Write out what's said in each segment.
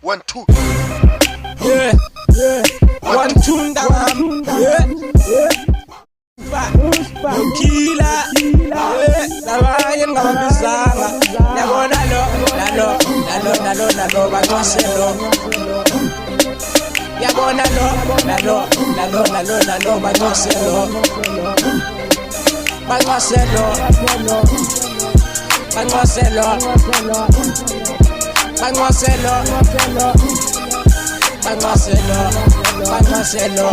1 2. Yeah, yeah. 1 2 ndangam. Yeah, yeah. Kila, labanye ngabambisanga. Yabona lo bakwaselo. Yabona lo bakwaselo. Bangaselo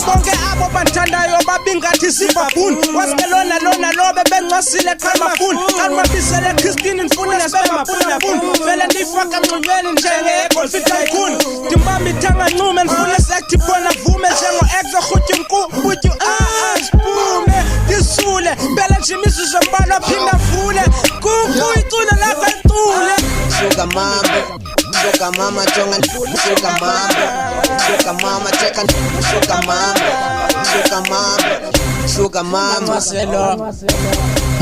bonke abo bathandayo babingathi sibabhuni wasikelona lona lo bebencwasile qhamafuni qhamabisele Christine mfuna sibabhuni vele ndifaka ngxunyweni njenge-golf tycoon ndimbamba ithanga ncume ndifuna sethi bona vume njengo exo rhutyi mkubutyu siphume ndisule phela nje imizuzu embalwa phinda vule kuyicule lapha icule sugar mama jonga sugar mama take sugar mama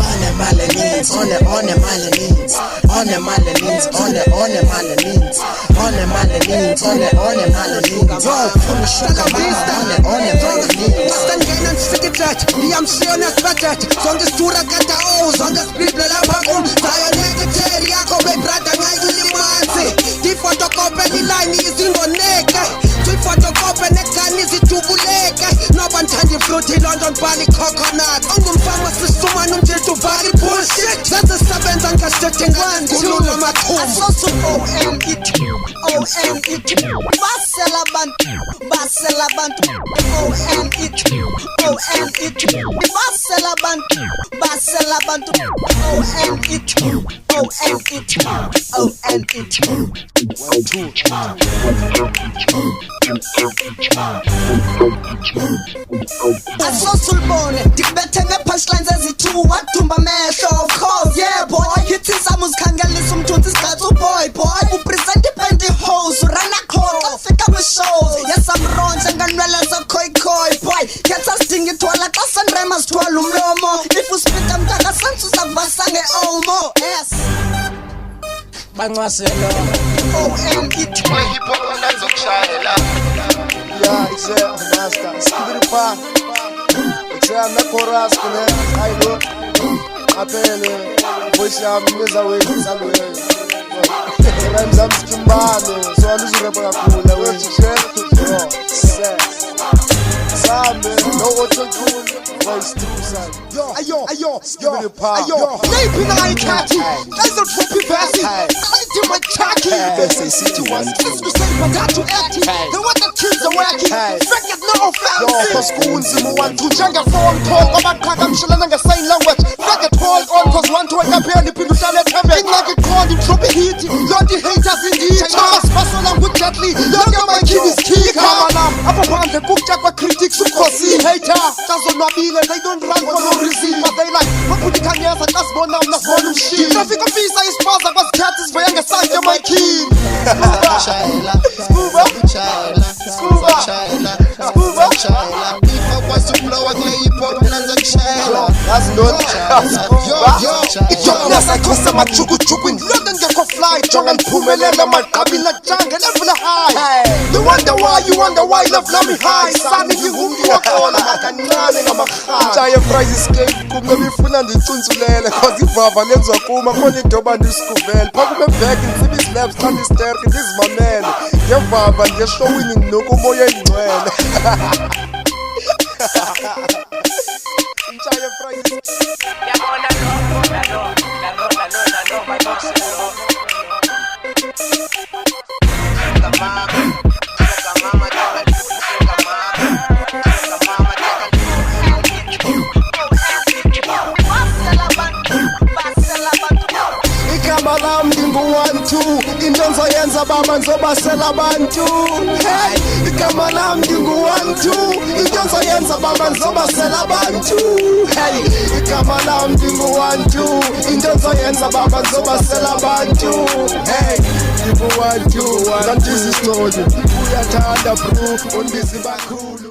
on the melanins Stangena nsikithat iyamshiyona sibadhat zonke sithura kata zonke sibible lapha zayo negative yakho bebrada ngayilimanzi difotokope line izingoneke difotokope nekani izidubuleke noba nthanda ifruthi London Bali coconut ungumfama sisuma nomthetho bali bullshit zasebenza ngasethe ngani kulula mathumbu asosu OMET basela abantu basela abantu OMET basela abantu OMET asosulbone dikubethe nge-punchlines ezithi wathumba amehlo of course yeah boy hithi samuzikhangelisa umthunzi isigqatha boy upresent i-pantyhose urana khoxa fika kwi-shows yes amronje nganwele zakhoyikhoyi boy khetha sidinga ithwala xa sanrema sithwala umlomo if uspita mntaka sensusa kuvasa nge-omo yes bangaselo OMET hip hop nanzokushayela. Yeah, it's a master. Skibidi pa. It's a chorus kune. I do. Apele. Voice yami ngezawethu salwe. Rhymes am skimbane. So alizureba kakhulu wethu share. Sabe, no auto-tune, voice to side. Ayo, skibidi pa. Maybe I can't. Guys are poopy vassy. I do my tacky. Say city one. Let's go say my got to act. The what the kids are wacky. Freaking no fancy. Cause schoons in one two Janga phone call. I'm chilling and sign language. Freaking hold on. Cause one to a campaign. The people shall let him in. Like it called him trouble heat. Lord the haters indeed. Thomas Muscle and good gently. Look at my kid is key. Come on. Up upon the book jack with critics who cause see hater. That's on my bill and they don't run for no reason. But they like, what put the cameras and that's one now. That's one shit. Traffic of visa is fast. I was cat is for younger side. You're my king. Scuba. If I was to blow a clay pop nanzokushayela. That's not Nasa kosa machuku in London geko fly Jonga mpumelela makabila jange level high You wonder why love me high Sani ngihumbi wakola makanane ngamakhaya Chaya price escape kumbe bifuna ndicunsulele cause ivava lenzwa kuma khona indoba ndisikuvele phakume back insibi slaps xa ndisterke ndizimamele ngevava ngeshowini nginuka umoya ingcwele Chaya price yabona lo bangaselo Igama lami ngingu-1 2 into enzoyenza baba ngizobasela abantu hey igama lami ngingu-1 2 into enzoyenza baba ngizobasela abantu hey igama lami ngingu-1 2 into enzoyenza baba ngizobasela abantu hey ngingu-1 2 kanti isistory uyathanda bro undizi bakhulu